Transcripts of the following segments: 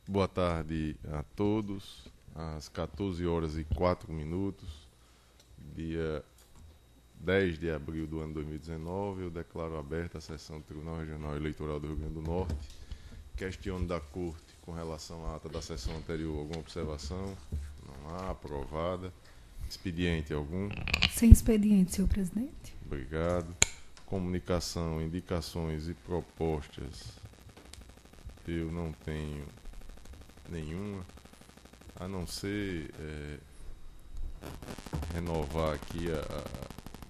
Boa tarde a todos. Às 14h04, dia 10 de abril do ano 2019, eu declaro aberta a sessão do Tribunal Regional Eleitoral do Rio Grande do Norte. Questiono da Corte com relação à ata da sessão anterior. Alguma observação? Não há. Aprovada. Expediente algum? Sem expediente, senhor presidente. Obrigado. Comunicação, indicações e propostas. Eu não tenho nenhuma, a não ser renovar aqui,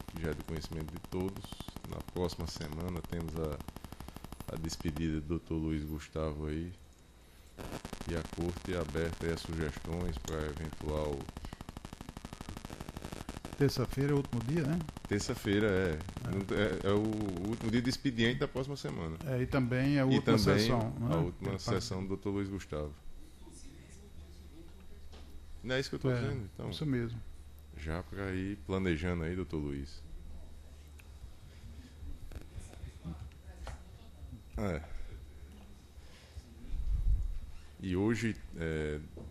que já é do conhecimento de todos. Na próxima semana temos a despedida do Dr. Luiz Gustavo aí, e a Corte é aberta aí a sugestões para eventual... Terça-feira é o último dia, né? Terça-feira é o último dia de expediente da próxima semana. E também é a última sessão. A última sessão do Dr. Luiz Gustavo. Não é isso que eu estou dizendo? Então, isso mesmo. Já para ir planejando aí, doutor Luiz. E hoje,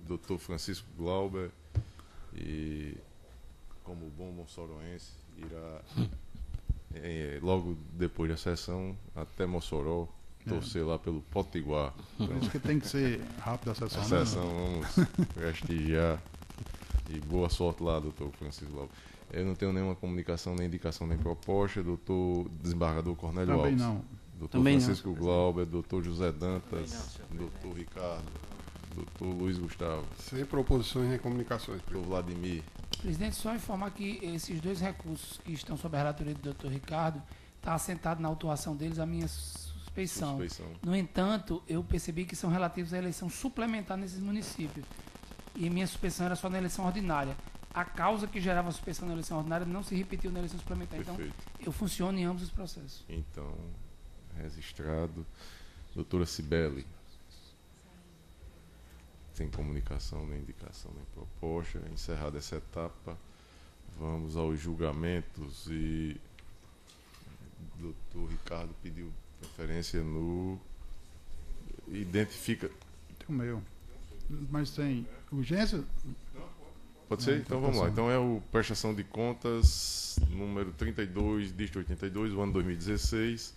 doutor Francisco Glauber, e como bom moçoroense, irá, logo depois da sessão, até Mossoró, torcer lá pelo Potiguar. Por isso que tem que ser rápido a sessão. A sessão, vamos prestigiar. E boa sorte lá, doutor Francisco Glauber. Eu não tenho nenhuma comunicação, nem indicação, nem proposta. Doutor desembargador Cornélio Alves. Também não. Doutor Francisco Glauber, doutor José Dantas, doutor Ricardo, doutor Luiz Gustavo. Sem proposições nem comunicações. Doutor Vladimir. Presidente, só informar que esses dois recursos que estão sob a relatoria do doutor Ricardo, está assentado na autuação deles a minha suspeição. No entanto, eu percebi que são relativos à eleição suplementar nesses municípios. E minha suspeição era só na eleição ordinária. A causa que gerava a suspeição na eleição ordinária não se repetiu na eleição suplementar. Perfeito. Então, eu funciono em ambos os processos. Então, registrado. Doutora Cibele. Sem comunicação, nem indicação, nem proposta. Encerrada essa etapa, vamos aos julgamentos. E o doutor Ricardo pediu preferência no... Identifica... Tem o meu. Mas tem urgência? Pode ser? Então vamos lá. Então é o prestação de contas número 32, dígito 82, do ano 2016.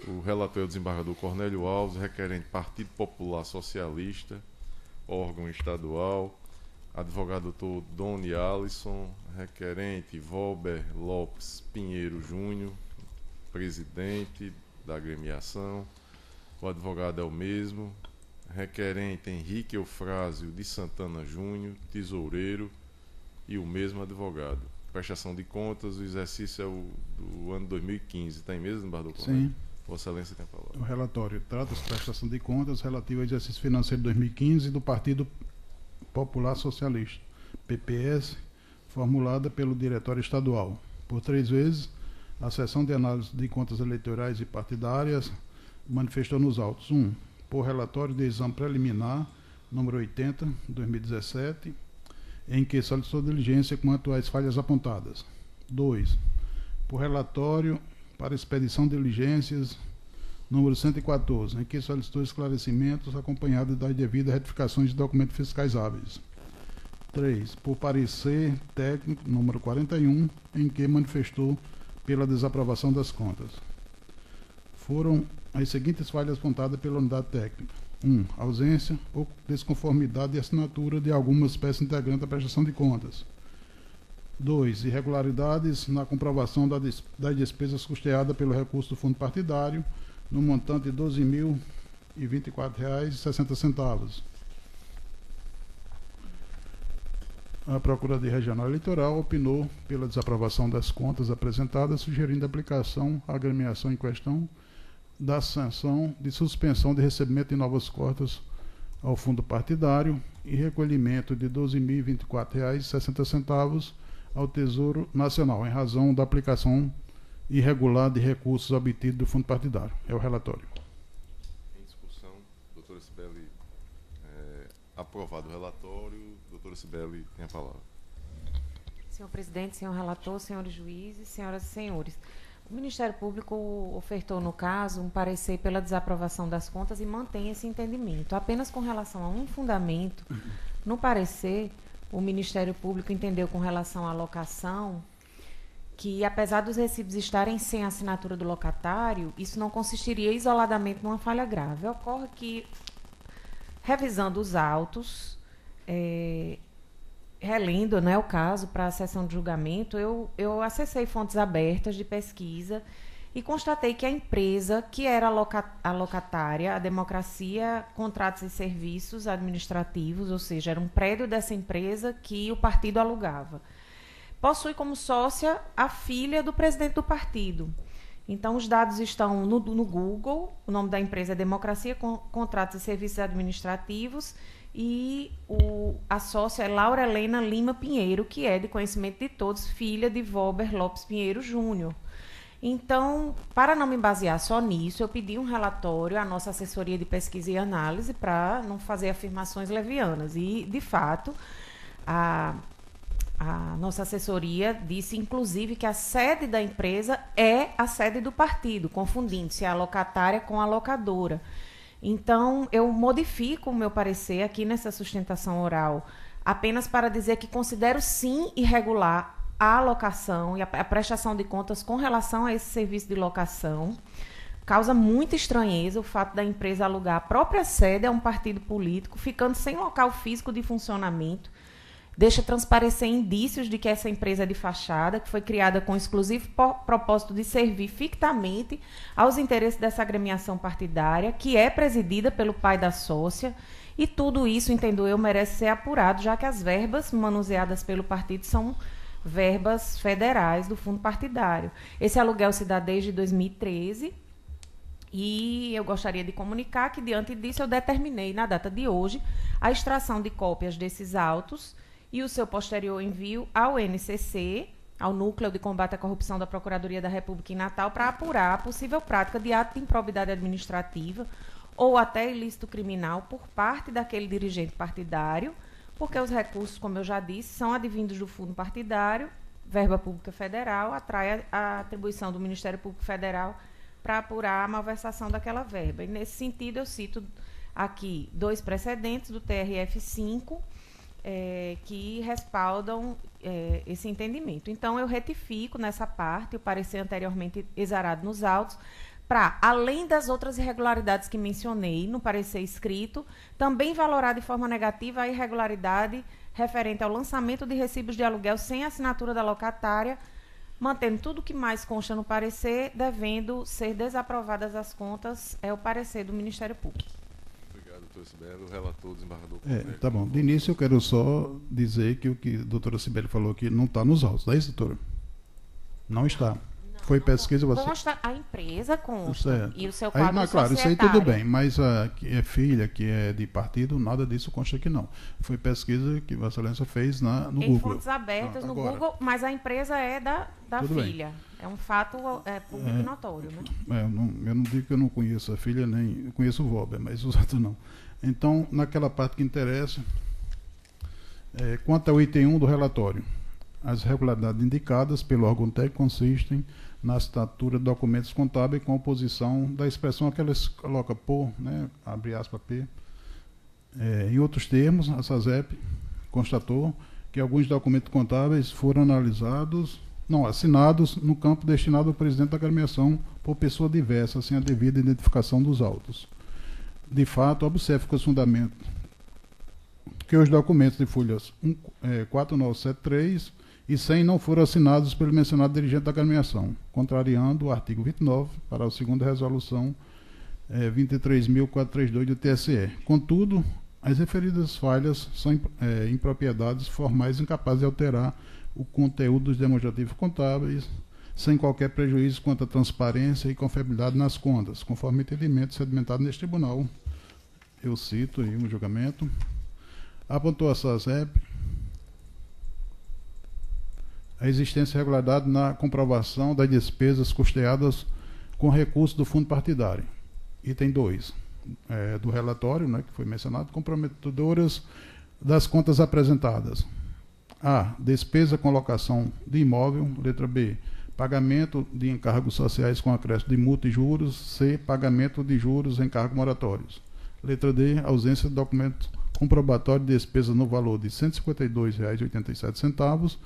O relator é o desembargador Cornélio Alves, requerente Partido Popular Socialista, órgão estadual. Advogado doutor Doni Alisson, requerente Valber Lopes Pinheiro Júnior, presidente da agremiação. O advogado é o mesmo. Requerente Henrique Eufrásio de Santana Júnior, tesoureiro, e o mesmo advogado. Prestação de contas, o exercício é o do ano 2015. Está em mesa, desembargador Cornélio? Sim. Vossa Excelência tem a palavra. O relatório trata-se de prestação de contas relativa ao exercício financeiro de 2015 do Partido Popular Socialista, PPS, formulada pelo Diretório Estadual. Por 3 vezes, a Seção de Análise de Contas Eleitorais e Partidárias manifestou nos autos: 1. Por relatório de exame preliminar, número 80, 2017, em que solicitou diligência quanto às falhas apontadas. 2. Por relatório para expedição de diligências, número 114, em que solicitou esclarecimentos acompanhados das devidas retificações de documentos fiscais hábeis. 3. Por parecer técnico, número 41, em que manifestou pela desaprovação das contas. Foram as seguintes falhas apontadas pela unidade técnica: 1. Ausência ou desconformidade de assinatura de algumas peças integrantes da prestação de contas. 2. Irregularidades na comprovação das despesas custeadas pelo recurso do fundo partidário, no montante de R$ 12.024,60. A Procuradoria Regional Eleitoral opinou pela desaprovação das contas apresentadas, sugerindo a aplicação à agremiação em questão da sanção de suspensão de recebimento de novas cotas ao fundo partidário e recolhimento de R$ 12.024,60 ao Tesouro Nacional, em razão da aplicação irregular de recursos obtidos do fundo partidário. É o relatório. Em discussão, doutora Cibele, aprovado o relatório. Doutora Cibele, tem a palavra. Senhor presidente, senhor relator, senhores juízes, senhoras e senhores, O Ministério Público ofertou, no caso, um parecer pela desaprovação das contas e mantém esse entendimento. Apenas com relação a um fundamento, no parecer, o Ministério Público entendeu com relação à locação que, apesar dos recibos estarem sem assinatura do locatário, isso não consistiria isoladamente numa falha grave. Ocorre que, revisando os autos, relendo, né, o caso para a sessão de julgamento, eu acessei fontes abertas de pesquisa e constatei que a empresa, que era a locatária, a Democracia Contratos e Serviços Administrativos, ou seja, era um prédio dessa empresa que o partido alugava, possui como sócia a filha do presidente do partido. Então, os dados estão no Google, o nome da empresa é Democracia Contratos e Serviços Administrativos, e a sócia é Laura Helena Lima Pinheiro, que é de conhecimento de todos, filha de Valber Lopes Pinheiro Júnior. Então, para não me basear só nisso, eu pedi um relatório à nossa assessoria de pesquisa e análise para não fazer afirmações levianas. E, de fato, a nossa assessoria disse, inclusive, que a sede da empresa é a sede do partido, confundindo-se a locatária com a locadora. Então, eu modifico o meu parecer aqui nessa sustentação oral apenas para dizer que considero, sim, irregular a alocação e a prestação de contas com relação a esse serviço de locação. Causa muita estranheza o fato da empresa alugar a própria sede a um partido político, ficando sem local físico de funcionamento. Deixa transparecer indícios de que essa empresa é de fachada, que foi criada com o exclusivo propósito de servir fictamente aos interesses dessa agremiação partidária, que é presidida pelo pai da sócia, e tudo isso, entendo eu, merece ser apurado, já que as verbas manuseadas pelo partido são verbas federais do fundo partidário. Esse aluguel se dá desde 2013, e eu gostaria de comunicar que, diante disso, eu determinei, na data de hoje, a extração de cópias desses autos e o seu posterior envio ao NCC, ao Núcleo de Combate à Corrupção da Procuradoria da República em Natal, para apurar a possível prática de ato de improbidade administrativa ou até ilícito criminal por parte daquele dirigente partidário, porque os recursos, como eu já disse, são advindos do fundo partidário, verba pública federal, atrai a atribuição do Ministério Público Federal para apurar a malversação daquela verba. E, nesse sentido, eu cito aqui 2 precedentes do TRF-5, que respaldam esse entendimento. Então, eu retifico nessa parte o parecer anteriormente exarado nos autos, para, além das outras irregularidades que mencionei no parecer escrito, também valorar de forma negativa a irregularidade referente ao lançamento de recibos de aluguel sem assinatura da locatária, mantendo tudo o que mais consta no parecer, devendo ser desaprovadas as contas, é o parecer do Ministério Público. Obrigado, doutor Sibeli. O relator, desembargador. Tá bom. De início, eu quero só dizer que o que a doutora Sibeli falou aqui não está nos autos, não é isso, doutora? Não está. Foi pesquisa... Consta a empresa, consta. E o seu quadro societário. Claro, isso aí tudo bem, mas que é filha, que é de partido, nada disso consta aqui não. Foi pesquisa que Vossa Excelência fez no Google. Em fontes abertas no Google, mas a empresa é da filha. Bem. É um fato público e notório, né? Eu não digo que eu não conheço a filha, nem eu conheço o Valber, mas os outros não. Então, naquela parte que interessa, quanto ao item 1 do relatório, as irregularidades indicadas pelo órgão técnico consistem na assinatura de documentos contábeis com oposição da expressão que eles colocam por, né, abre aspas, P. Em outros termos, a SASEP constatou que alguns documentos contábeis foram assinados no campo destinado ao presidente da agremiação por pessoa diversa, sem a devida identificação dos autos. De fato, observa com os fundamentos que os documentos de folhas 4973 e 100 não foram assinados pelo mencionado dirigente da agremiação, contrariando o artigo 29 para a segunda resolução 23.432 do TSE. Contudo, as referidas falhas são impropriedades formais incapazes de alterar o conteúdo dos demonstrativos contábeis, sem qualquer prejuízo quanto à transparência e confiabilidade nas contas, conforme o entendimento sedimentado neste tribunal. Eu cito aí um julgamento. Apontou a SASEP a existência de irregularidade na comprovação das despesas custeadas com recursos do fundo partidário. Item 2 do relatório, né, que foi mencionado, comprometedoras das contas apresentadas. A. Despesa com locação de imóvel. Letra B. pagamento de encargos sociais com acréscimo de multa e juros. C, pagamento de juros em encargos moratórios. Letra D, ausência de documento comprobatório de despesa no valor de R$ 152,87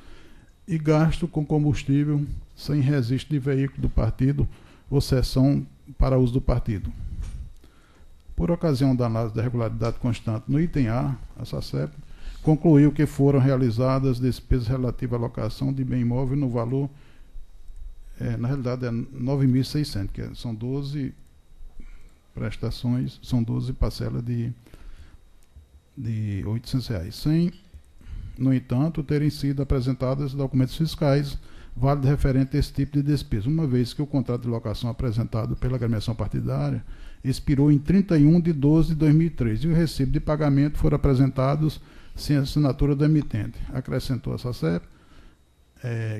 e gasto com combustível sem registro de veículo do partido ou cessão para uso do partido. Por ocasião da análise da regularidade constante no item A, a SACEP concluiu que foram realizadas despesas relativas à locação de bem imóvel no valor, na realidade é 9.600, que são 12 prestações, são 12 parcelas de R$ 800, sem, no entanto, terem sido apresentados documentos fiscais válidos referentes a esse tipo de despesa, uma vez que o contrato de locação apresentado pela agremiação partidária expirou em 31/12/2003 e o recibo de pagamento foram apresentados sem assinatura do emitente. Acrescentou a SACEP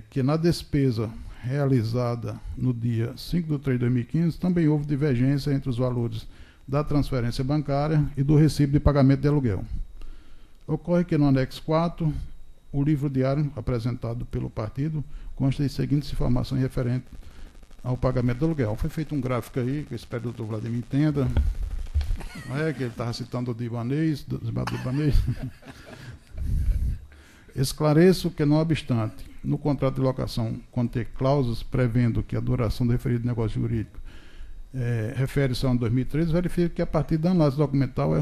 que na despesa realizada no dia 5/3/2015 também houve divergência entre os valores da transferência bancária e do recibo de pagamento de aluguel. Ocorre que no anexo 4, o livro diário apresentado pelo partido consta de seguintes informações referentes ao pagamento do aluguel. Foi feito um gráfico aí, que eu espero que o doutor Vladimir entenda, que ele estava citando o Ibanez, do Ibanez. Esclareço que, não obstante, no contrato de locação conter cláusulas prevendo que a duração do referido negócio jurídico refere-se ao ano 2013, verifica que a partir da análise documental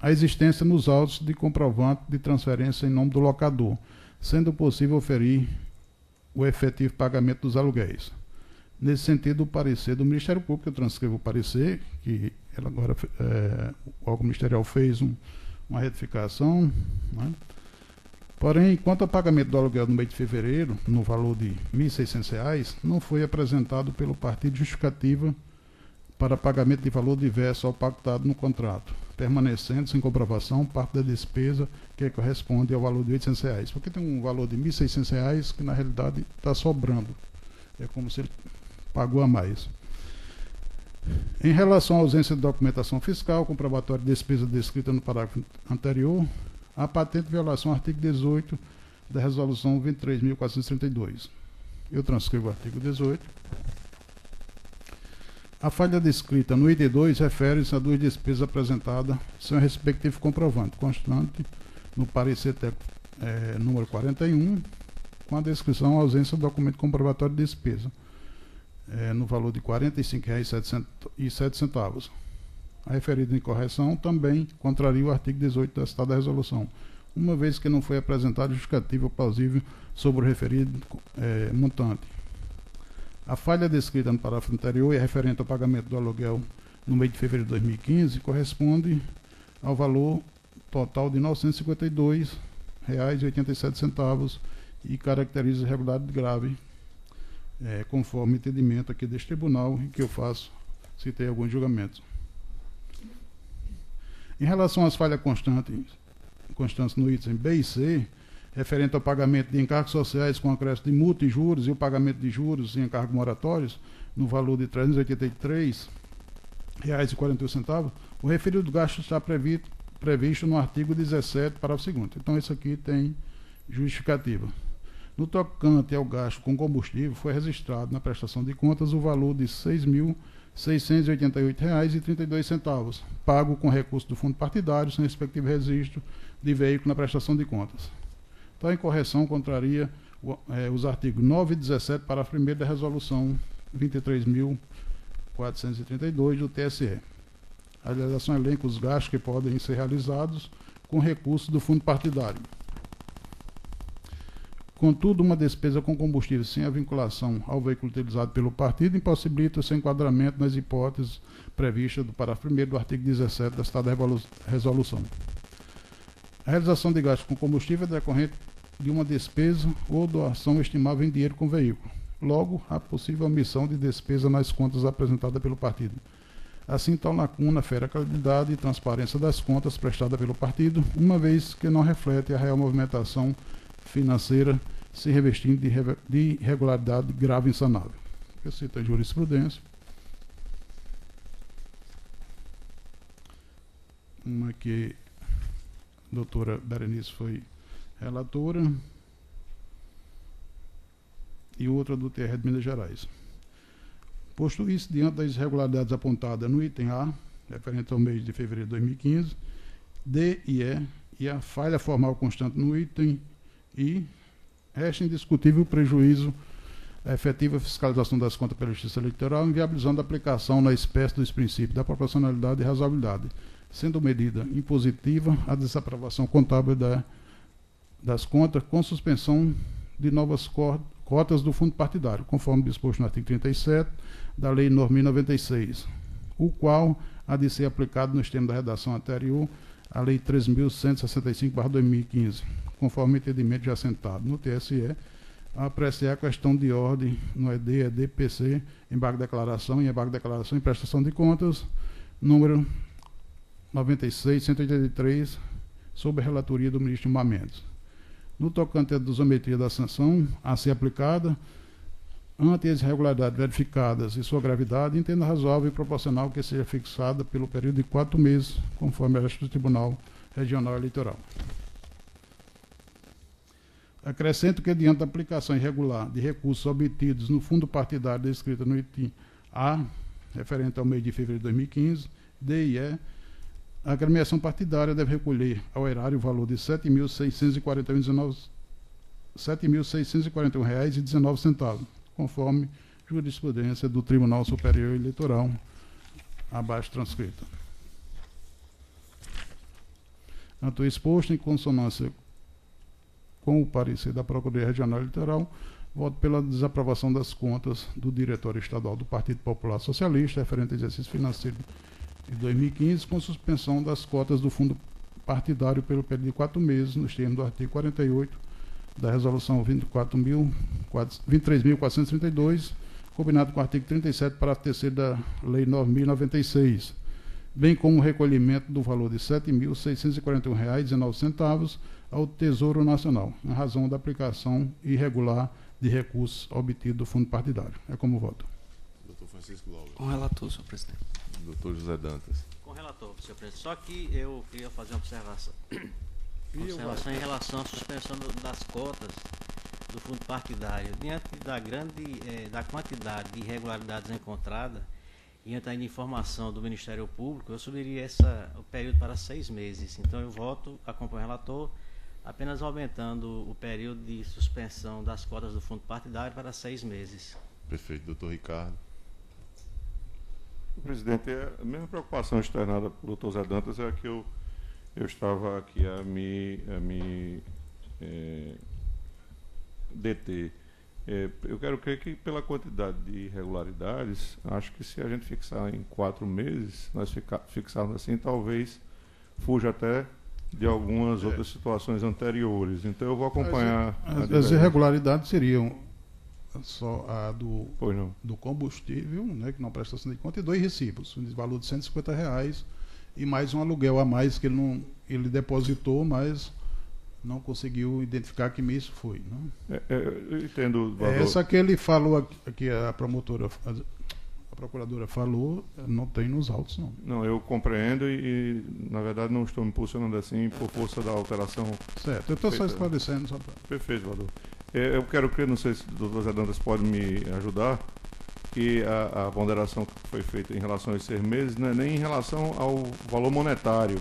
a existência nos autos de comprovante de transferência em nome do locador, sendo possível oferir o efetivo pagamento dos aluguéis. Nesse sentido, o parecer do Ministério Público, eu transcrevo o parecer, que ela agora, o órgão ministerial fez uma retificação, né? Porém, quanto ao pagamento do aluguel no mês de fevereiro, no valor de R$ 1.600, não foi apresentado pelo partido justificativa para pagamento de valor diverso ao pactado no contrato, permanecendo sem comprovação parte da despesa que corresponde ao valor de R$ 800, porque tem um valor de R$ 1.600 que na realidade está sobrando. É como se ele pagou a mais. Em relação à ausência de documentação fiscal, comprobatório de despesa descrita no parágrafo anterior, a patente violação ao artigo 18 da Resolução 23.432. Eu transcrevo o artigo 18. A falha descrita no item 2 refere-se a duas despesas apresentadas sem o respectivo comprovante, constante no parecer técnico número 41, com a descrição ausência do documento comprobatório de despesa, no valor de R$ 45,07. A referida incorreção também contraria o artigo 18 da citada resolução, uma vez que não foi apresentado justificativa plausível sobre o referido montante. A falha descrita no parágrafo anterior e referente ao pagamento do aluguel no mês de fevereiro de 2015 corresponde ao valor total de R$ 952,87 e caracteriza irregularidade grave, conforme entendimento aqui deste tribunal, em que eu citei alguns julgamentos. Em relação às falhas constantes no item B e C, referente ao pagamento de encargos sociais com acréscimo de multa e juros e o pagamento de juros e encargos moratórios no valor de R$ 383,41, o referido gasto está previsto no artigo 17, parágrafo 2º. Então, isso aqui tem justificativa. No tocante ao gasto com combustível, foi registrado na prestação de contas o valor de R$ 6.688,32, pago com recurso do fundo partidário, sem respectivo registro de veículo na prestação de contas. Tal incorreção contraria os artigos 9 e 17, parágrafo 1º da Resolução 23.432 do TSE. A legislação elenca os gastos que podem ser realizados com recurso do fundo partidário. Contudo, uma despesa com combustível sem a vinculação ao veículo utilizado pelo partido impossibilita o seu enquadramento nas hipóteses previstas do parágrafo 1º do artigo 17 da citada resolução. A realização de gastos com combustível é decorrente de uma despesa ou doação estimável em dinheiro com veículo. Logo, há possível omissão de despesa nas contas apresentadas pelo partido. Assim, tal lacuna fere a credibilidade e transparência das contas prestadas pelo partido, uma vez que não reflete a real movimentação financeira se revestindo de irregularidade grave e insanável. Eu cito a jurisprudência. Uma que a doutora Berenice foi relatora. e outra do TRE de Minas Gerais. Posto isso, diante das irregularidades apontadas no item A, referente ao mês de fevereiro de 2015, D e E a falha formal constante no item I, resta indiscutível o prejuízo à efetiva fiscalização das contas pela Justiça Eleitoral, inviabilizando a aplicação na espécie dos princípios da proporcionalidade e razoabilidade, sendo medida impositiva a desaprovação contábil das contas com suspensão de novas cotas do fundo partidário, conforme disposto no artigo 37 da Lei nº 1096, o qual há de ser aplicado nos termos da redação anterior à Lei 13.165/2015, conforme o entendimento já assentado no TSE, a apreciar a questão de ordem no ED, PC, embargo de declaração e embargo de declaração em prestação de contas, número 96.183, sob a relatoria do ministro Gilmar Mendes. No tocante à dosometria da sanção a ser aplicada, ante as irregularidades verificadas e sua gravidade, entendo razoável e proporcional que seja fixada pelo período de 4 meses, conforme a resto do Tribunal Regional Eleitoral. Acrescento que, diante da aplicação irregular de recursos obtidos no fundo partidário descrita no item A, referente ao mês de fevereiro de 2015, D e E, a agremiação partidária deve recolher ao erário o valor de R$ 7.641,19, conforme jurisprudência do Tribunal Superior Eleitoral, abaixo transcrita. Ante o exposto, em consonância com o parecer da Procuradoria Regional Eleitoral, voto pela desaprovação das contas do Diretório Estadual do Partido Popular Socialista, referente ao exercício financeiro de 2015, com suspensão das cotas do fundo partidário pelo período de 4 meses, nos termos do artigo 48 da Resolução 23.432, combinado com o artigo 37, parágrafo 3º da Lei 9.096, bem como o recolhimento do valor de R$ 7.641,19 ao Tesouro Nacional, em razão da aplicação irregular de recursos obtidos do fundo partidário. É como voto. Doutor Francisco Lauber. Com relator, senhor presidente. Doutor José Dantas. Com relator, senhor presidente. Só que eu queria fazer uma observação. Observação em relação à suspensão das cotas do fundo partidário. Diante da quantidade de irregularidades encontradas, e diante da informação do Ministério Público, eu subiria o período para 6 meses. Então eu voto, acompanho o relator, apenas aumentando o período de suspensão das cotas do fundo partidário para 6 meses. Perfeito. Doutor Ricardo. Presidente, a mesma preocupação externada pelo doutor Zé Dantas é a que eu estava aqui a me deter. Eu quero crer que, pela quantidade de irregularidades, acho que se a gente fixar em 4 meses, nós fixarmos assim, talvez fuja até de algumas outras situações anteriores. Então eu vou acompanhar. As irregularidades seriam só a do combustível, né, que não prestação de conta, e 2 recibos, de valor de R$ 150, e mais um aluguel a mais que ele depositou, mas não conseguiu identificar que mês foi. Não? Eu entendo o valor. Essa que ele falou aqui, a procuradora falou, não tem nos autos, não. Não, eu compreendo e na verdade, não estou me posicionando assim por força da alteração. Certo, eu estou só esclarecendo. Só pra... Perfeito, Valor. Eu quero crer, não sei se o doutor Zé Dantas pode me ajudar, que a ponderação que foi feita em relação a esses 6 meses não é nem em relação ao valor monetário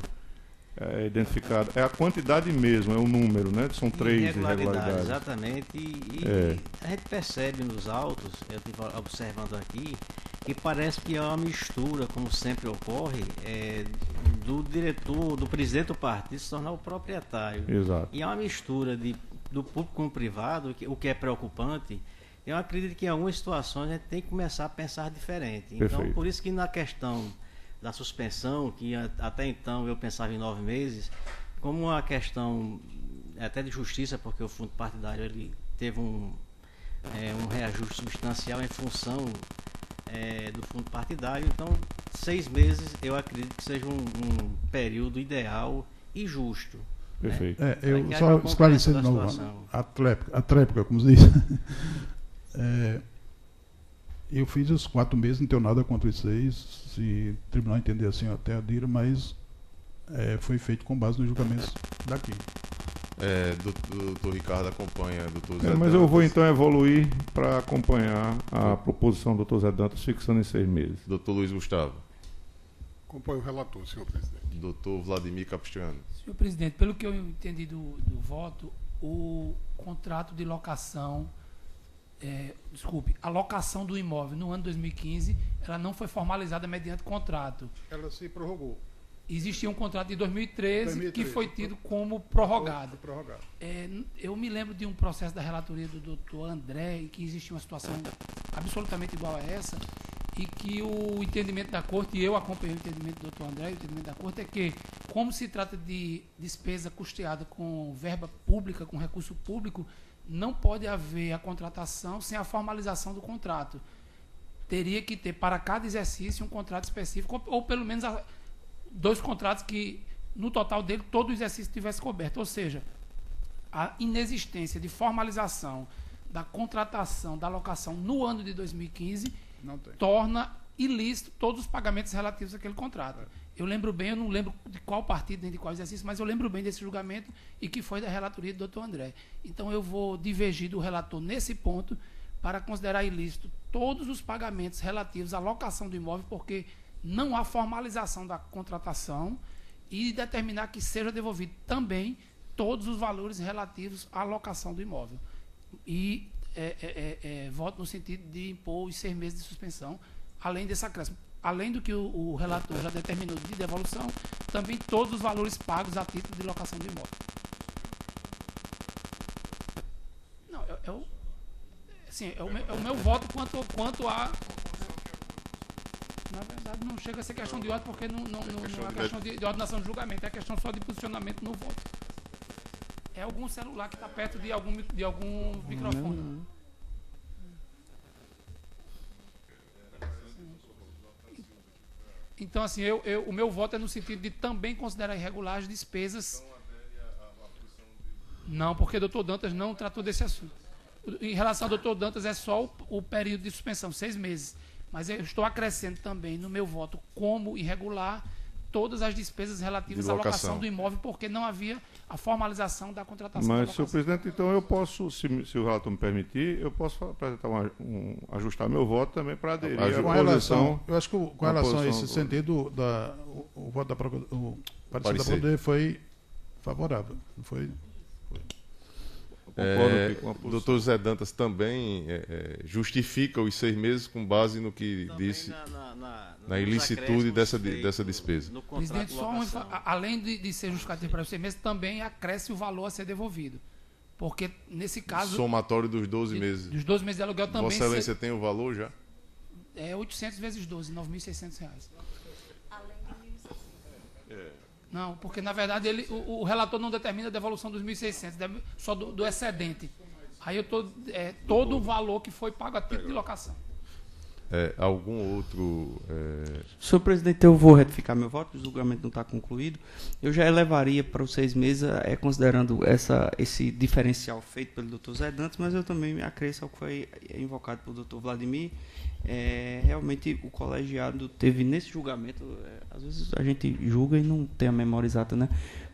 identificado, é a quantidade mesmo, é o número, né? São 3 irregularidades. Exatamente, a gente percebe nos autos, eu estive observando aqui, que parece que é uma mistura, como sempre ocorre, do diretor, do presidente do partido se tornar o proprietário. Exato. E é uma mistura do público com o privado, o que é preocupante. Eu acredito que em algumas situações a gente tem que começar a pensar diferente. Então, Perfeito. Por isso que na questão da suspensão, que até então eu pensava em 9 meses, como uma questão até de justiça, porque o fundo partidário ele teve um reajuste substancial em função do fundo partidário, então 6 meses eu acredito que seja um período ideal e justo. Perfeito. Eu só esclarecendo de novo, a tréplica, como se diz. Eu fiz os 4 meses, não tenho nada contra os 6, se o tribunal entender assim, eu até adiro, mas foi feito com base nos julgamentos daqui. Doutor Ricardo acompanha doutor Zé Dantas. Mas eu vou então evoluir para acompanhar a proposição do doutor Zé Dantas, fixando em 6 meses. Doutor Luiz Gustavo. Acompanho o relator, senhor presidente. Doutor Vladimir Capistrano. Senhor presidente, pelo que eu entendi do voto, o contrato de locação, a locação do imóvel no ano 2015, ela não foi formalizada mediante contrato. Ela se prorrogou. Existia um contrato de 2013 que foi tido como prorrogado. Eu me lembro de um processo da relatoria do doutor André, em que existia uma situação absolutamente igual a essa, e que o entendimento da Corte, e eu acompanhei o entendimento do doutor André, o entendimento da Corte é que, como se trata de despesa custeada com verba pública, com recurso público, não pode haver a contratação sem a formalização do contrato. Teria que ter, para cada exercício, um contrato específico, ou pelo menos 2 contratos que, no total dele, todo o exercício tivesse coberto. Ou seja, a inexistência de formalização da contratação, da locação no ano de 2015 torna ilícito todos os pagamentos relativos àquele contrato. Eu lembro bem, eu não lembro de qual partido nem de qual exercício, mas eu lembro bem desse julgamento e que foi da relatoria do doutor André. Então eu vou divergir do relator nesse ponto para considerar ilícito todos os pagamentos relativos à locação do imóvel, porque não há formalização da contratação, e determinar que seja devolvido também todos os valores relativos à locação do imóvel. E voto no sentido de impor os 6 meses de suspensão, além desse acréscimo. Além do que o relator já determinou de devolução, também todos os valores pagos a título de locação do imóvel. Não, é o meu voto quanto a... Na verdade, não chega a ser questão de ordem, porque não é questão de ordenação de julgamento, é questão só de posicionamento no voto. É algum celular que está perto de algum microfone. Então, assim, o meu voto é no sentido de também considerar irregular as despesas. Não, porque o doutor Dantas não tratou desse assunto. Em relação ao doutor Dantas, é só o período de suspensão, 6 meses. Mas eu estou acrescentando também no meu voto como irregular todas as despesas relativas à locação do imóvel, porque não havia a formalização da contratação. Mas, senhor presidente, então eu posso, se o relator me permitir, eu posso apresentar ajustar meu voto também para aderir à posição. Eu acho que com relação a esse sentido, o voto da Procuradoria da Poder foi favorável. Foi. Doutor Zé Dantas também justifica os 6 meses com base no que também disse na ilicitude dessa despesa. Presidente, além de ser justificativo para os 6 meses, também acresce o valor a ser devolvido. Porque, nesse caso... Somatório dos 12 meses. Dos 12 meses de aluguel também... Vossa Excelência tem o valor já? É 800 vezes 12, R$ 9.600. Não, porque na verdade o relator não determina a devolução dos 1.600, só do excedente. Aí eu estou todo o valor que foi pago a título de locação. Algum outro... Senhor presidente, eu vou retificar meu voto, o julgamento não está concluído. Eu já elevaria para os 6 meses, considerando esse diferencial feito pelo doutor Zé Dantas, mas eu também me acresço ao que foi invocado pelo doutor Vladimir. Realmente o colegiado teve nesse julgamento, às vezes a gente julga e não tem a memória exata, né?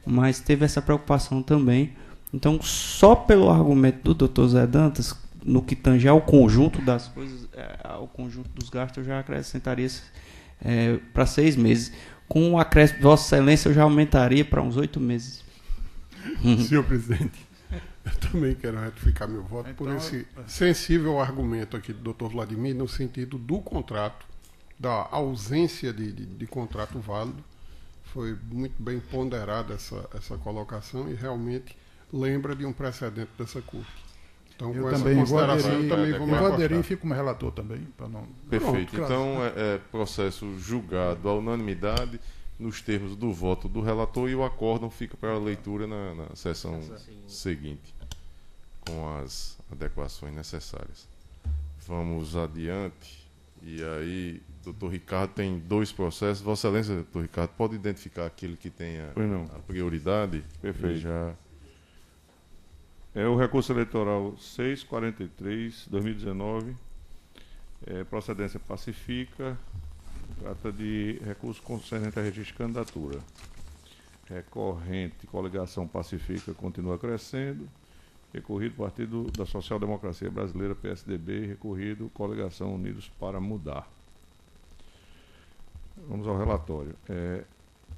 Mas teve essa preocupação também. Então, só pelo argumento do doutor Zé Dantas, no que tange ao conjunto das coisas, ao conjunto dos gastos, eu já acrescentaria para 6 meses. Com o acréscimo de Vossa Excelência, eu já aumentaria para uns 8 meses. Senhor presidente, eu também quero retificar meu voto por esse sensível argumento aqui do doutor Vladimir, no sentido do contrato, da ausência de contrato válido. Foi muito bem ponderada essa colocação e realmente lembra de um precedente dessa Corte. Então, eu com também essa consideração, eu também vou me aderir e fico como relator também. Perfeito. Pronto, então, processo julgado à unanimidade, nos termos do voto do relator, e o acórdão fica para a leitura na sessão seguinte, com as adequações necessárias. Vamos adiante. E aí, doutor Ricardo tem 2 processos. Vossa Excelência, doutor Ricardo, pode identificar aquele que tenha a prioridade? Perfeito. Já... É o recurso eleitoral 643/2019, procedência pacífica, trata de recurso concernente a registro de candidatura. recorrente, coligação pacífica continua crescendo. Recorrido Partido da Social Democracia Brasileira, PSDB, recorrido coligação Unidos para Mudar. Vamos ao relatório.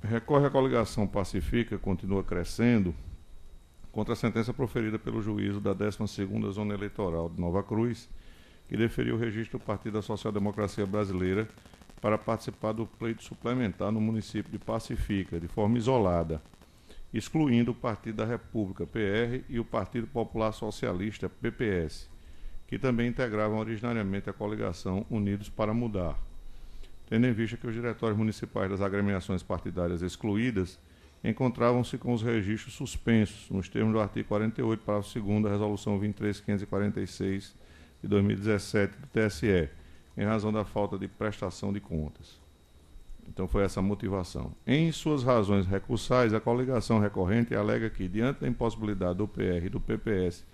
Recorre a coligação pacífica, continua crescendo, contra a sentença proferida pelo juízo da 12ª Zona Eleitoral de Nova Cruz, que deferiu o registro do Partido da Social Democracia Brasileira para participar do pleito suplementar no município de Pacifica, de forma isolada, excluindo o Partido da República, PR, e o Partido Popular Socialista, PPS, que também integravam originariamente a coligação Unidos para Mudar, tendo em vista que os diretórios municipais das agremiações partidárias excluídas encontravam-se com os registros suspensos, nos termos do artigo 48, parágrafo 2º da Resolução 23.546 de 2017 do TSE, em razão da falta de prestação de contas. Então foi essa a motivação. Em suas razões recursais, a coligação recorrente alega que, diante da impossibilidade do PR e do PPS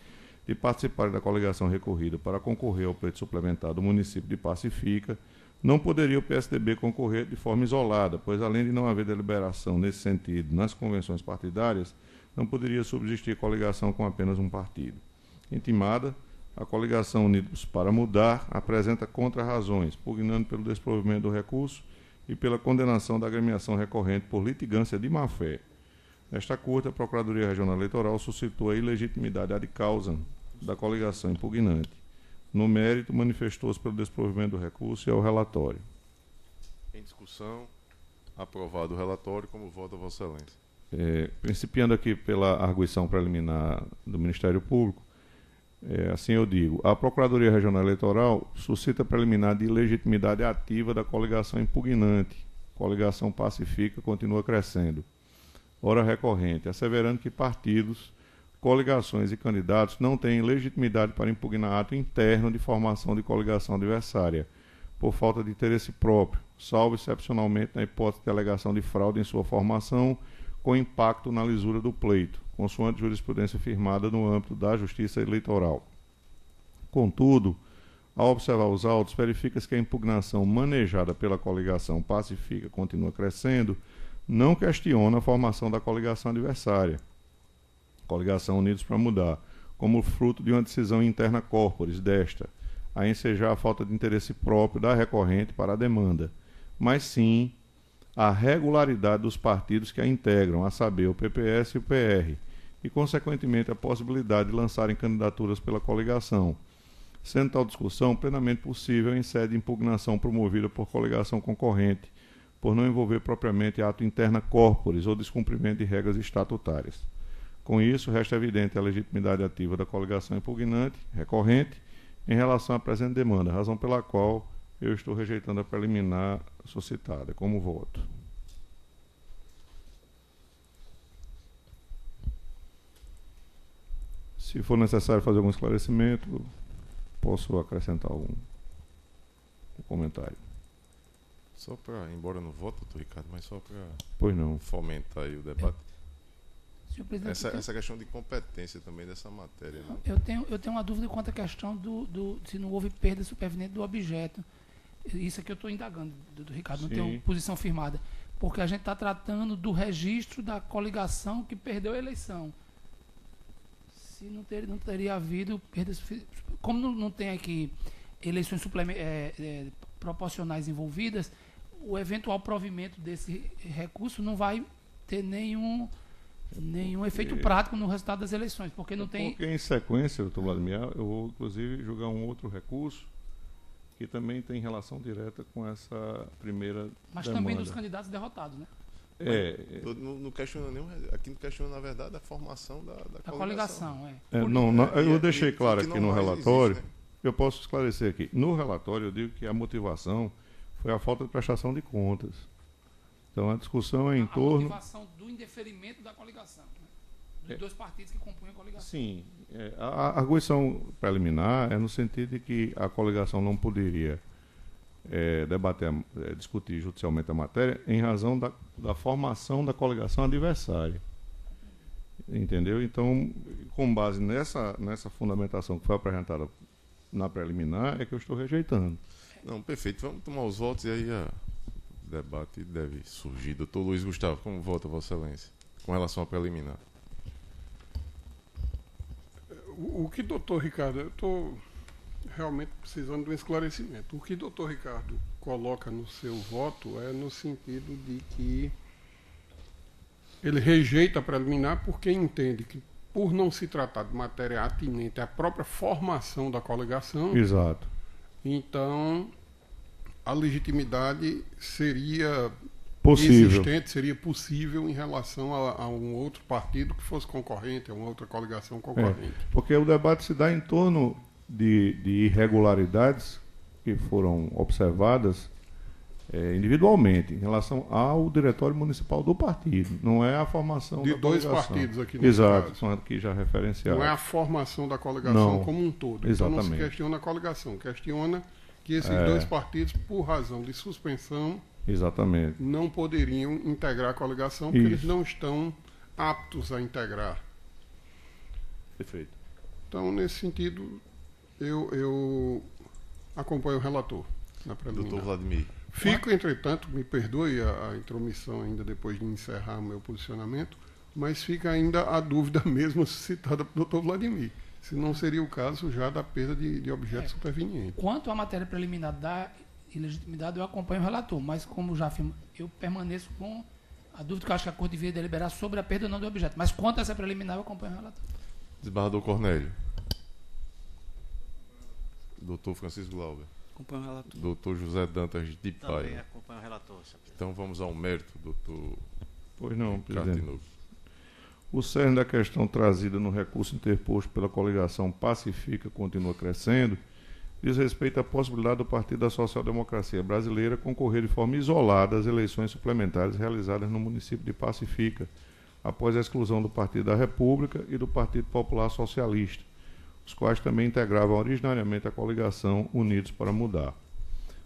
de participarem da coligação recorrida para concorrer ao pleito suplementar do município de Pacifica, não poderia o PSDB concorrer de forma isolada, pois, além de não haver deliberação nesse sentido nas convenções partidárias, não poderia subsistir coligação com apenas um partido. Intimada, a coligação Unidos para Mudar apresenta contra-razões, pugnando pelo desprovimento do recurso e pela condenação da agremiação recorrente por litigância de má-fé. Nesta curta, a Procuradoria Regional Eleitoral suscitou a ilegitimidade ad causam da coligação impugnante. No mérito, manifestou-se pelo desprovimento do recurso e ao relatório. Em discussão, aprovado o relatório, como vota Vossa Excelência. Principiando aqui pela arguição preliminar do Ministério Público, assim eu digo, a Procuradoria Regional Eleitoral suscita preliminar de ilegitimidade ativa da coligação impugnante. Coligação pacífica continua crescendo. Ora recorrente, asseverando que partidos, coligações e candidatos não têm legitimidade para impugnar ato interno de formação de coligação adversária, por falta de interesse próprio, salvo excepcionalmente na hipótese de alegação de fraude em sua formação, com impacto na lisura do pleito, consoante jurisprudência firmada no âmbito da Justiça Eleitoral. Contudo, ao observar os autos, verifica-se que a impugnação manejada pela coligação pacífica continua crescendo, não questiona a formação da coligação adversária, coligação Unidos para Mudar, como fruto de uma decisão interna corporis desta, a ensejar a falta de interesse próprio da recorrente para a demanda, mas sim a regularidade dos partidos que a integram, a saber, o PPS e o PR, e, consequentemente, a possibilidade de lançarem candidaturas pela coligação, sendo tal discussão plenamente possível em sede de impugnação promovida por coligação concorrente, por não envolver propriamente ato interna corporis ou descumprimento de regras estatutárias. Com isso, resta evidente a legitimidade ativa da coligação impugnante, recorrente, em relação à presente demanda, razão pela qual eu estou rejeitando a preliminar suscitada. Como voto? Se for necessário fazer algum esclarecimento, posso acrescentar algum comentário. Só para, embora não vote, doutor Ricardo, mas só Pois não. Fomentar aí o debate. Senhor presidente, Essa questão de competência também dessa matéria. Né? Eu tenho uma dúvida quanto à questão se não houve perda superveniente do objeto. Isso aqui eu estou indagando, do Ricardo, não tenho posição firmada. Porque a gente está tratando do registro da coligação que perdeu a eleição. Se não teria havido perdas. Como não tem aqui eleições proporcionais envolvidas, o eventual provimento desse recurso não vai ter nenhum efeito prático no resultado das eleições, porque não tem... Porque em sequência, doutor Vladimir, eu vou inclusive julgar um outro recurso que também tem relação direta com essa primeira Mas demanda. Também dos candidatos derrotados, né? Não questiona nenhum, aqui não questiona, na verdade, a formação da coligação. Eu deixei claro aqui no relatório, existe, né? Eu posso esclarecer aqui. No relatório eu digo que a motivação foi a falta de prestação de contas. Então a discussão é em torno... A motivação do indeferimento da coligação, né? Dos dois partidos que compõem a coligação. Sim. A arguição preliminar é no sentido de que a coligação não poderia discutir judicialmente a matéria em razão da formação da coligação adversária. Entendeu? Então, com base nessa fundamentação que foi apresentada na preliminar, é que eu estou rejeitando. Não, perfeito. Vamos tomar os votos e aí o debate deve surgir. Doutor Luiz Gustavo, como vota Vossa Excelência? com relação à preliminar. O que, doutor Ricardo, eu estou realmente precisando de um esclarecimento. O que o doutor Ricardo coloca no seu voto é no sentido de que ele rejeita a preliminar porque entende que, por não se tratar de matéria atinente à própria formação da coligação, exato, então a legitimidade seria possível, existente, seria possível em relação a um outro partido que fosse concorrente, a uma outra coligação concorrente. Porque o debate se dá em torno de irregularidades que foram observadas individualmente em relação ao diretório municipal do partido. Não é a formação de da dois coligação. Partidos aqui no Exato, caso. são aqui já referenciados. Não é a formação da coligação não, como um todo. Exatamente. Então não se questiona a coligação, questiona que esses dois partidos, por razão de suspensão, exatamente, não poderiam integrar a coligação porque eles não estão aptos a integrar. Perfeito. Então, nesse sentido, eu acompanho o relator na preliminar. Doutor Vladimir. Fico, entretanto, me perdoe a intromissão ainda depois de encerrar o meu posicionamento, mas fica ainda a dúvida mesmo suscitada pelo doutor Vladimir, se não seria o caso já da perda de objeto superveniente. Quanto à matéria preliminar da ilegitimidade, eu acompanho o relator, mas como já afirmo, eu permaneço com a dúvida que eu acho que a Corte devia deliberar sobre a perda ou não do objeto. Mas quanto a essa preliminar, eu acompanho o relator. Desembargador Cornélio. Doutor Francisco Glauber. Acompanho o relator. Doutor José Dantas de Pai. Também acompanho o relator. Então vamos ao mérito, doutor. Pois não, presidente. Cartinovo. O cerne da questão trazida no recurso interposto pela coligação Pacifica continua crescendo, diz respeito à possibilidade do Partido da Social Democracia Brasileira concorrer de forma isolada às eleições suplementares realizadas no município de Pacifica, após a exclusão do Partido da República e do Partido Popular Socialista, os quais também integravam originariamente a coligação Unidos para Mudar.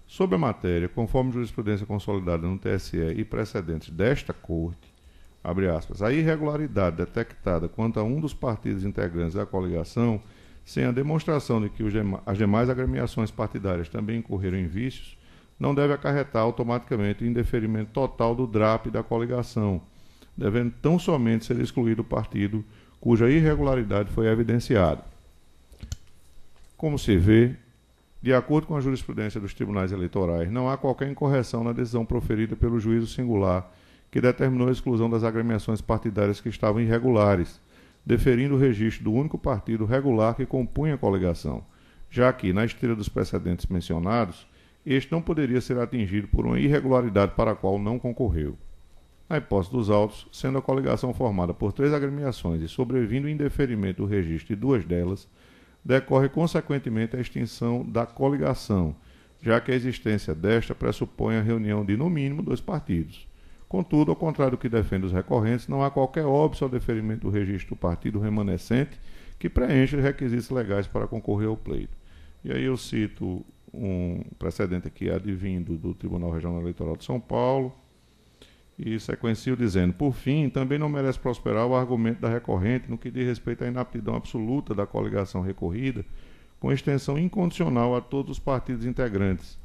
Sobre a matéria, conforme jurisprudência consolidada no TSE e precedentes desta Corte, abre aspas, a irregularidade detectada quanto a um dos partidos integrantes da coligação, sem a demonstração de que as demais agremiações partidárias também incorreram em vícios, não deve acarretar automaticamente o indeferimento total do DRAP da coligação, devendo tão somente ser excluído o partido cuja irregularidade foi evidenciada. Como se vê, de acordo com a jurisprudência dos tribunais eleitorais, não há qualquer incorreção na decisão proferida pelo juízo singular que determinou a exclusão das agremiações partidárias que estavam irregulares, deferindo o registro do único partido regular que compunha a coligação, já que, na esteira dos precedentes mencionados, este não poderia ser atingido por uma irregularidade para a qual não concorreu. Na hipótese dos autos, sendo a coligação formada por 3 agremiações e sobrevindo o indeferimento do registro de 2 delas, decorre consequentemente a extinção da coligação, já que a existência desta pressupõe a reunião de, no mínimo, 2 partidos. Contudo, ao contrário do que defendem os recorrentes, não há qualquer óbice ao deferimento do registro do partido remanescente que preencha os requisitos legais para concorrer ao pleito. E aí eu cito um precedente aqui advindo do Tribunal Regional Eleitoral de São Paulo e sequencio dizendo, por fim, também não merece prosperar o argumento da recorrente no que diz respeito à inaptidão absoluta da coligação recorrida, com extensão incondicional a todos os partidos integrantes,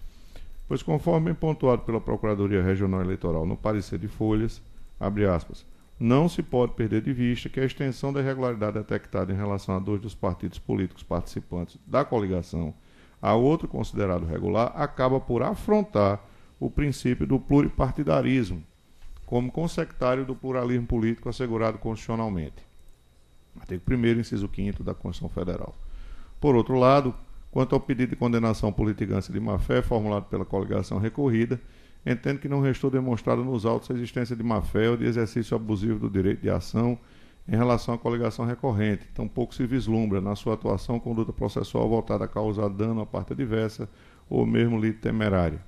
pois conforme pontuado pela Procuradoria Regional Eleitoral no parecer de folhas, abre aspas, não se pode perder de vista que a extensão da irregularidade detectada em relação a 2 dos partidos políticos participantes da coligação a outro considerado regular acaba por afrontar o princípio do pluripartidarismo, como consectário do pluralismo político assegurado constitucionalmente. Artigo 1º, inciso 5º da Constituição Federal. Por outro lado, quanto ao pedido de condenação por litigância de má-fé formulado pela coligação recorrida, entendo que não restou demonstrada nos autos a existência de má-fé ou de exercício abusivo do direito de ação em relação à coligação recorrente, tampouco se vislumbra na sua atuação conduta processual voltada a causar dano à parte adversa ou mesmo lito temerário.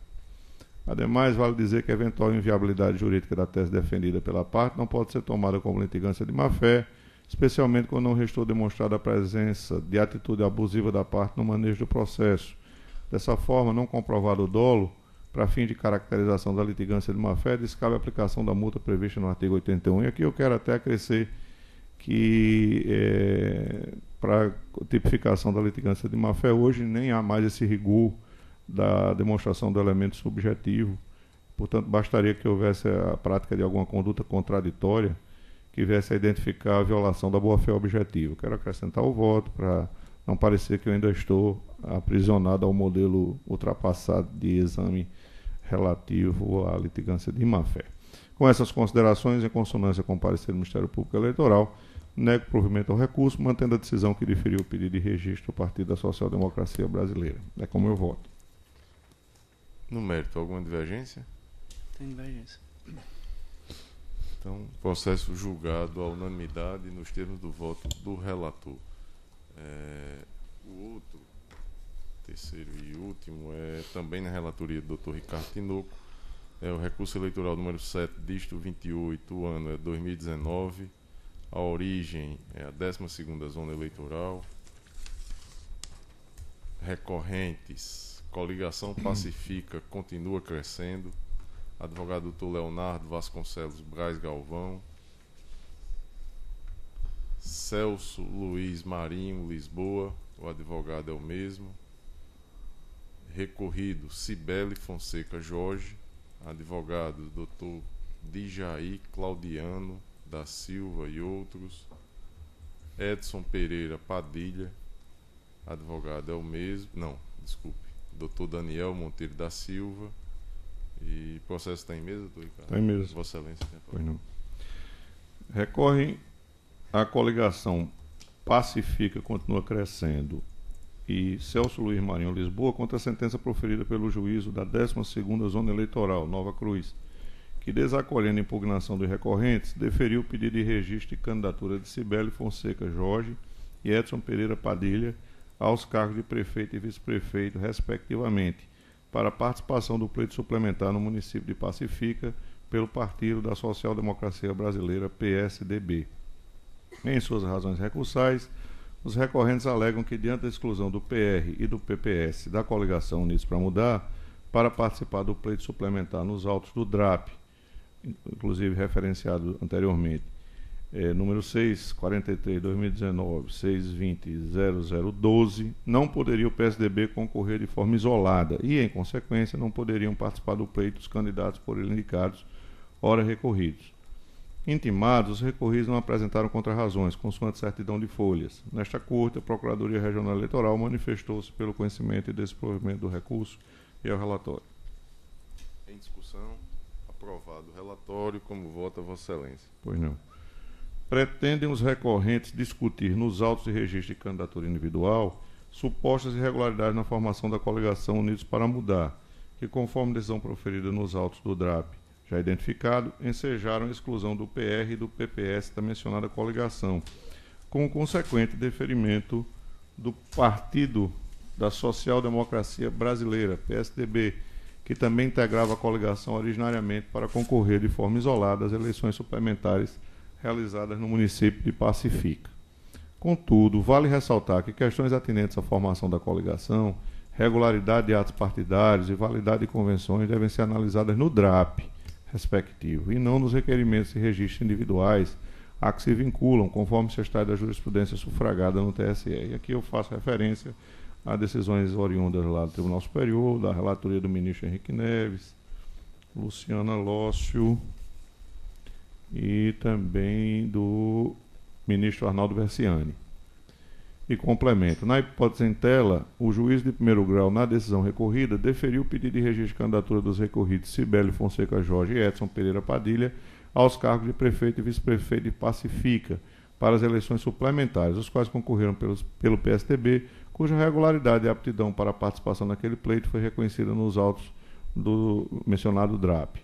Ademais, vale dizer que a eventual inviabilidade jurídica da tese defendida pela parte não pode ser tomada como litigância de má-fé, especialmente quando não restou demonstrada a presença de atitude abusiva da parte no manejo do processo. Dessa forma, não comprovado o dolo, para fim de caracterização da litigância de má-fé, descabe a aplicação da multa prevista no artigo 81. E aqui eu quero até acrescer que, para a tipificação da litigância de má-fé, hoje nem há mais esse rigor da demonstração do elemento subjetivo. Portanto, bastaria que houvesse a prática de alguma conduta contraditória que viesse a identificar a violação da boa-fé objetiva. Quero acrescentar o voto para não parecer que eu ainda estou aprisionado ao modelo ultrapassado de exame relativo à litigância de má-fé. Com essas considerações, em consonância com o parecer do Ministério Público Eleitoral, nego provimento ao recurso, mantendo a decisão que diferiu o pedido de registro do Partido da Social Democracia Brasileira. É como eu voto. No mérito, alguma divergência? Tem divergência. Então, processo julgado à unanimidade nos termos do voto do relator. O outro, terceiro e último, é também na relatoria do Dr. Ricardo Tinoco. É o recurso eleitoral número 7, dígito 28, o ano é 2019. A origem é a 12ª Zona Eleitoral. Recorrentes, coligação Pacifica continua crescendo. Advogado Dr. Leonardo Vasconcelos Braz Galvão. Celso Luiz Marinho Lisboa, o advogado é o mesmo. Recorrido Cibele Fonseca Jorge, advogado Dr. Dijaí Claudiano da Silva e outros. Edson Pereira Padilha, advogado é o mesmo. Não, desculpe. Dr. Daniel Monteiro da Silva. E o processo está em mesa, doutor Ricardo? Está em mesa. Vossa Excelência tem a Pois não. Recorrem a coligação Pacifica continua crescendo e Celso Luiz Marinho Lisboa contra a sentença proferida pelo juízo da 12ª Zona Eleitoral, Nova Cruz, que, desacolhendo a impugnação dos recorrentes, deferiu o pedido de registro de candidatura de Cibele Fonseca Jorge e Edson Pereira Padilha aos cargos de prefeito e vice-prefeito, respectivamente, para a participação do pleito suplementar no município de Pacifica pelo Partido da Social Democracia Brasileira, PSDB. Em suas razões recursais, os recorrentes alegam que, diante da exclusão do PR e do PPS da coligação Unidos para Mudar, para participar do pleito suplementar nos autos do DRAP, inclusive referenciado anteriormente, número 643/2019, 620/0012, não poderia o PSDB concorrer de forma isolada e, em consequência, não poderiam participar do pleito os candidatos por ele indicados, ora recorridos. Intimados, os recorridos não apresentaram contrarrazões, consoante certidão de folhas. Nesta corte, a Procuradoria Regional Eleitoral manifestou-se pelo conhecimento e desprovimento do recurso e ao relatório. Em discussão, aprovado o relatório. Como vota Vossa Excelência? Pois não. Pretendem os recorrentes discutir nos autos de registro de candidatura individual supostas irregularidades na formação da coligação Unidos para Mudar, que, conforme decisão proferida nos autos do DRAP, já identificado, ensejaram a exclusão do PR e do PPS da mencionada coligação, com o consequente deferimento do Partido da Social Democracia Brasileira, PSDB, que também integrava a coligação originariamente para concorrer de forma isolada às eleições suplementares realizadas no município de Pacifica. Contudo, vale ressaltar que questões atinentes à formação da coligação, regularidade de atos partidários e validade de convenções devem ser analisadas no DRAP respectivo e não nos requerimentos de registro individuais a que se vinculam, conforme se está da jurisprudência sufragada no TSE. E aqui eu faço referência a decisões oriundas lá do Tribunal Superior, da relatoria do ministro Henrique Neves, Luciana Lócio e também do ministro Arnaldo Versiani. E complemento. Na hipótese em tela, o juiz de primeiro grau, na decisão recorrida, deferiu o pedido de registro de candidatura dos recorridos Cibele Fonseca Jorge e Edson Pereira Padilha aos cargos de prefeito e vice-prefeito de Pacifica para as eleições suplementares, os quais concorreram pelo PSDB, cuja regularidade e aptidão para a participação naquele pleito foi reconhecida nos autos do mencionado DRAP.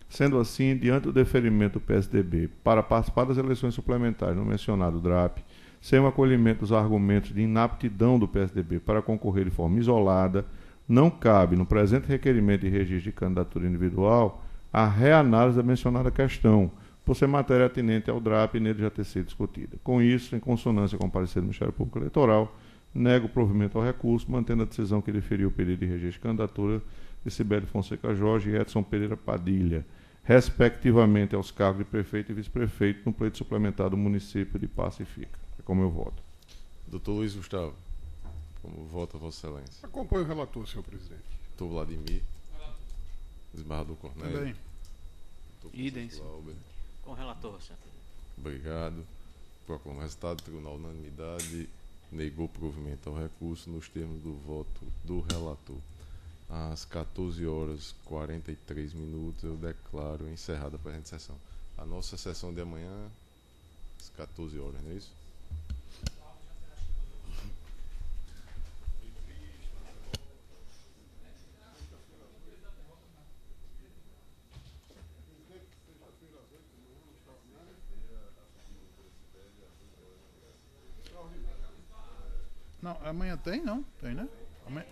Sendo assim, diante do deferimento do PSDB para participar das eleições suplementares no mencionado DRAP, sem o acolhimento dos argumentos de inaptidão do PSDB para concorrer de forma isolada, não cabe, no presente requerimento de registro de candidatura individual, a reanálise da mencionada questão, por ser matéria atinente ao DRAP e nele já ter sido discutida. Com isso, em consonância com o parecer do Ministério Público Eleitoral, nego o provimento ao recurso, mantendo a decisão que deferiu o pedido de registro de candidatura de Cibele Fonseca Jorge e Edson Pereira Padilha, respectivamente aos cargos de prefeito e vice-prefeito no pleito suplementar do município de Pacifica. É como eu voto. Doutor Luiz Gustavo, como vota Vossa Excelência? Acompanho o relator, senhor presidente. Doutor Vladimir, desembargador Cornélio. Também. Idem. Com o relator, senhor presidente. Obrigado. Proclamo o resultado. Tribunal, unanimidade, negou provimento ao recurso nos termos do voto do relator. Às 14h43, eu declaro encerrada a presente sessão. A nossa sessão de amanhã, às 14 horas, não é isso? Não, amanhã tem, não? Tem, né? Amanhã,